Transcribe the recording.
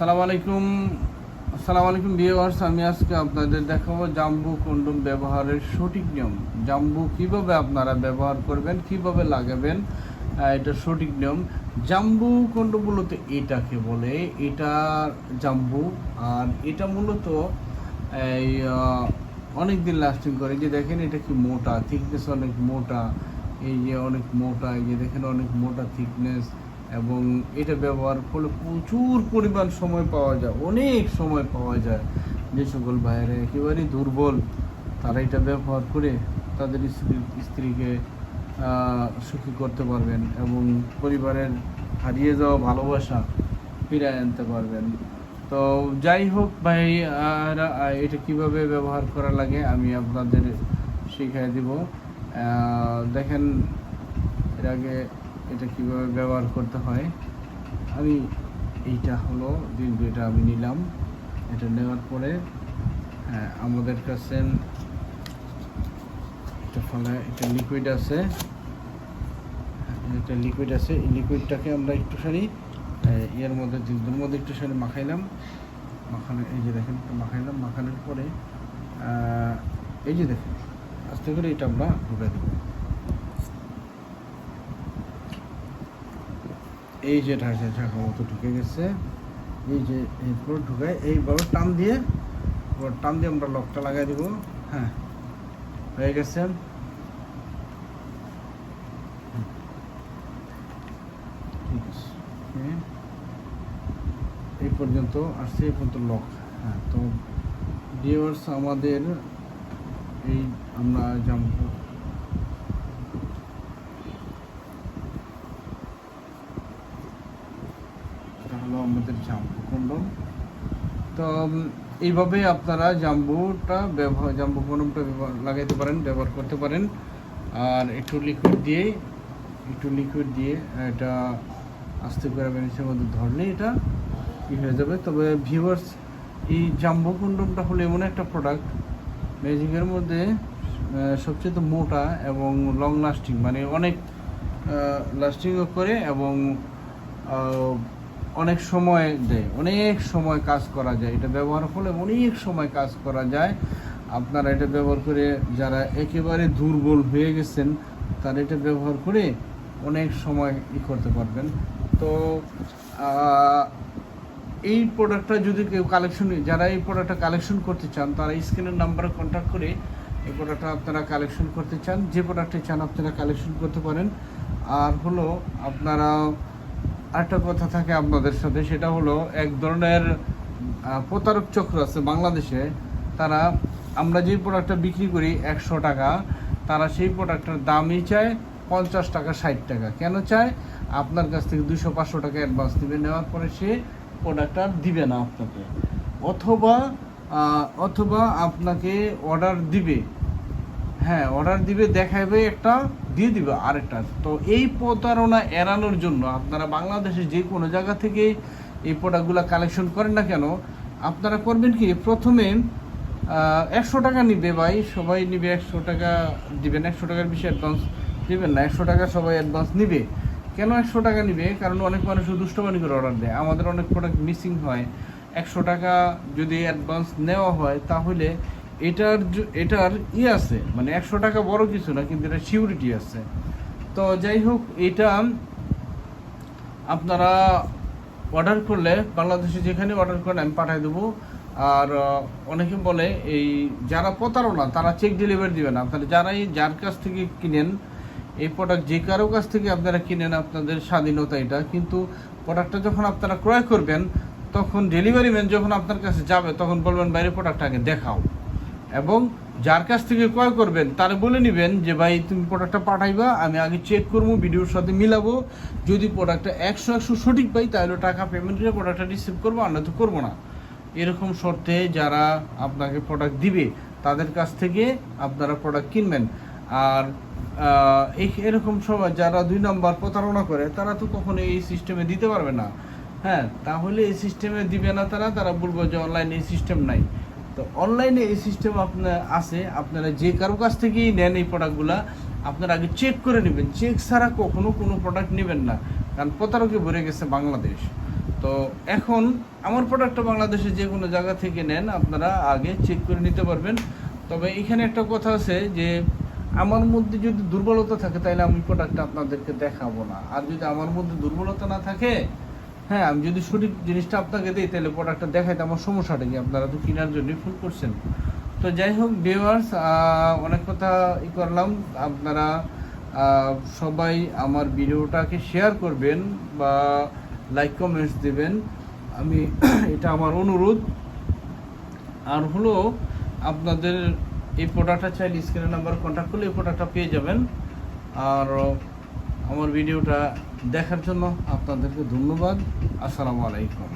আসসালামু আলাইকুম ভিউয়ার্স, আমি আজকে আপনাদের দেখাবো জাম্বু কন্ডোম ব্যবহারের সঠিক নিয়ম। জাম্বু কিভাবে আপনারা ব্যবহার করবেন, কিভাবে লাগাবেন, এটা সঠিক নিয়ম। জাম্বু কন্ডোম মূলত এটাকে বলে, এটা জাম্বু। আর এটা মূলত এই অনেক দিন লাস্টিং করে। যে দেখেন এটা কি মোটা, থিকনেস অনেক মোটা, এই যে অনেক মোটা, এই যে দেখেন অনেক মোটা থিকনেস। এবং এটা ব্যবহার করলে প্রচুর পরিমাণ সময় পাওয়া যায়, অনেক সময় পাওয়া যায়। যে সকল ভাইয়েরা একেবারেই দুর্বল, তারা এটা ব্যবহার করে তাদের স্ত্রীকে সুখী করতে পারবেন এবং পরিবারের হারিয়ে যাওয়া ভালোবাসা ফিরে আনতে পারবেন। তো যাই হোক ভাই, এটা কিভাবে ব্যবহার করা লাগে আমি আপনাদের শিখিয়ে দিব। দেখেন এর আগে এটা কিভাবে ব্যবহার করতে হয়। আমি এইটা হলো কিন্তু এটা আমি নিলাম। এটা নেওয়ার পরে আমাদের কাছে এটা ফলে এটা লিকুইড আছে, এই লিকুইডটাকে আমরা একটুখানি এর মধ্যে দুধের মধ্যে একটুখানি মাখাইলাম। এই যে দেখেন মাখাইলাম, মাখানোর পরে এই যে দেখেন আস্তে করে এটা আমরা ঢুকে দেবো। এই যে ঢাকা মতো ঢুকে গেছে, এই যে এরপর ঢুকায় এইভাবে টান দিয়ে আমরা লকটা লাগাই দেবো। হ্যাঁ, হয়ে গেছে। ঠিক আছে, এই পর্যন্ত আসছে, এই পর্যন্ত লক। হ্যাঁ, তো ভিউয়ার্স আমাদের এই আমরা জাম্বু আমাদের জাম্বু কন্ডোম। তো এইভাবে আপনারা জাম্বু কন্ডোমটা লাগাইতে পারেন, ব্যবহার করতে পারেন। আর একটু লিকুইড দিয়ে এটা আস্তে করে ম্যানিসের মধ্যে ধরলে এটা কী হয়ে যাবে। তবে ভিউয়ার্স, এই জাম্বু কন্ডোমটা হলো এমন একটা প্রোডাক্ট ম্যাজিকের মধ্যে সবচেয়ে মোটা এবং লং লাস্টিং, মানে অনেক লাস্টিংও করে এবং অনেক সময় দেয়, অনেক সময় কাজ করা যায়। এটা ব্যবহার করলে অনেক সময় কাজ করা যায়। আপনারা এটা ব্যবহার করে যারা একেবারে দুর্বল হয়ে গেছেন, তারা এটা ব্যবহার করে অনেক সময় করতে পারবেন। তো এই প্রোডাক্টটা যদি কেউ যারা এই প্রোডাক্টটা কালেকশন করতে চান, তারা স্ক্রিনের নাম্বারে কন্ট্যাক্ট করে এই প্রোডাক্টটা আপনারা কালেকশন করতে চান, যে প্রোডাক্টে চান আপনারা কালেকশন করতে পারেন। আর হলো আপনারা আরেকটা কথা থাকে আপনাদের সাথে, সেটা হলো এক ধরনের প্রতারক চক্র আছে বাংলাদেশে। তারা আমরা যে প্রোডাক্টটা বিক্রি করি 100 টাকা, তারা সেই প্রোডাক্টের দামই চায় 50 টাকা 60 টাকা। কেন চায়? আপনার কাছ থেকে 200-500 টাকা অ্যাডভান্স দিবে, নেওয়ার পরে সে প্রোডাক্টটা দিবে না আপনাকে, অথবা আপনাকে অর্ডার দিবে, হ্যাঁ অর্ডার দিবে, দেখাবে একটা, দিয়ে দিবে আরেকটা। তো এই প্রতারণা এড়ানোর জন্য আপনারা বাংলাদেশের যে কোনো জায়গা থেকে এই প্রোডাক্টগুলো কালেকশন করেন না কেন, আপনারা করবেন কি, প্রথমে 100 টাকা নিবে ভাই, সবাই নিবে 100 টাকা দিবেন, 100 টাকার বেশি অ্যাডভান্স দিবেন না। 100 টাকা সবাই অ্যাডভান্স নিবে। কেন 100 টাকা নিবে? কারণ অনেক মানুষ দুষ্টমানি করে অর্ডার দেয়, আমাদের অনেক প্রোডাক্ট মিসিং হয়। 100 টাকা যদি অ্যাডভান্স নেওয়া হয় তাহলে এটার আছে, মানে 100 টাকা বড় কিছু না, কিন্তু এটা সিউরিটি আছে। তো যাই হোক, এটা আপনারা অর্ডার করলে বাংলাদেশে যেখানে অর্ডার করেন আমি পাঠিয়ে দেবো। আর অনেকে বলে এই যারা প্রতারণা, তারা চেক ডেলিভারি দিবেন। আপনারা যার কাছ থেকে কিনেন এই প্রোডাক্ট, যে কারো কাছ থেকে আপনারা কিনেন, আপনাদের স্বাধীনতা এটা, কিন্তু প্রোডাক্টটা যখন আপনারা ক্রয় করবেন, তখন ডেলিভারি ম্যান যখন আপনার কাছে যাবে, তখন বলবেন বাইরে প্রোডাক্টটা আগে দেখাও। এবং যার কাছ থেকে ক্রয় করবেন তারা বলে নেবেন যে ভাই তুমি প্রোডাক্টটা পাঠাইবা, আমি আগে চেক করবো, ভিডিওর সাথে মিলাবো। যদি প্রোডাক্টটা 100 সঠিক পাই তাহলে টাকা পেমেন্ট করে প্রোডাক্টটা রিসিভ করবো, আর নয়তো করবো না। এরকম শর্তে যারা আপনাকে প্রোডাক্ট দিবে তাদের কাছ থেকে আপনারা প্রোডাক্ট কিনবেন। আর এরকম সময় যারা 2 নম্বর প্রতারণা করে, তারা তো কখনো এই সিস্টেমে দিতে পারবে না। হ্যাঁ, তাহলে এই সিস্টেমে দিবে না, তারা বলবো যে অনলাইনে এই সিস্টেম নাই। তো অনলাইনে এই সিস্টেম আপনার আছে, আপনারা যে কারো কাছ থেকেই নেন এই প্রোডাক্টগুলো, আপনারা আগে চেক করে নেবেন। চেক ছাড়া কখনো কোনো প্রোডাক্ট নেবেন না, কারণ প্রতারকে ভরে গেছে বাংলাদেশ। তো এখন আমার প্রোডাক্টটা বাংলাদেশে যে কোনো জায়গা থেকে নেন, আপনারা আগে চেক করে নিতে পারবেন। তবে এখানে একটা কথা আছে যে আমার মধ্যে যদি দুর্বলতা থাকে তাহলে আমি প্রোডাক্টটা আপনাদেরকে দেখাবো না। আর যদি আমার মধ্যে দুর্বলতা না থাকে, হ্যাঁ, আমি যদি সঠিক জিনিসটা আপনাকে দিই তাহলে প্রোডাক্টটা দেখাইতে আমার সমস্যাটা কি? আপনারা তো কেনার জন্যই ফোন করছেন। তো যাই হোক ভিউয়ার্স, অনেক কথা করলাম। আপনারা সবাই আমার ভিডিওটাকে শেয়ার করবেন বা লাইক কমেন্টস দেবেন, আমি এটা আমার অনুরোধ। আর হলো আপনাদের এই প্রোডাক্টটা চাইলে স্ক্রিনের নাম্বার কন্ট্যাক্ট করলে এই প্রোডাক্টটা পেয়ে যাবেন। আর আমার ভিডিওটা দেখার জন্য আপনাদেরকে ধন্যবাদ। আসসালামু আলাইকুম।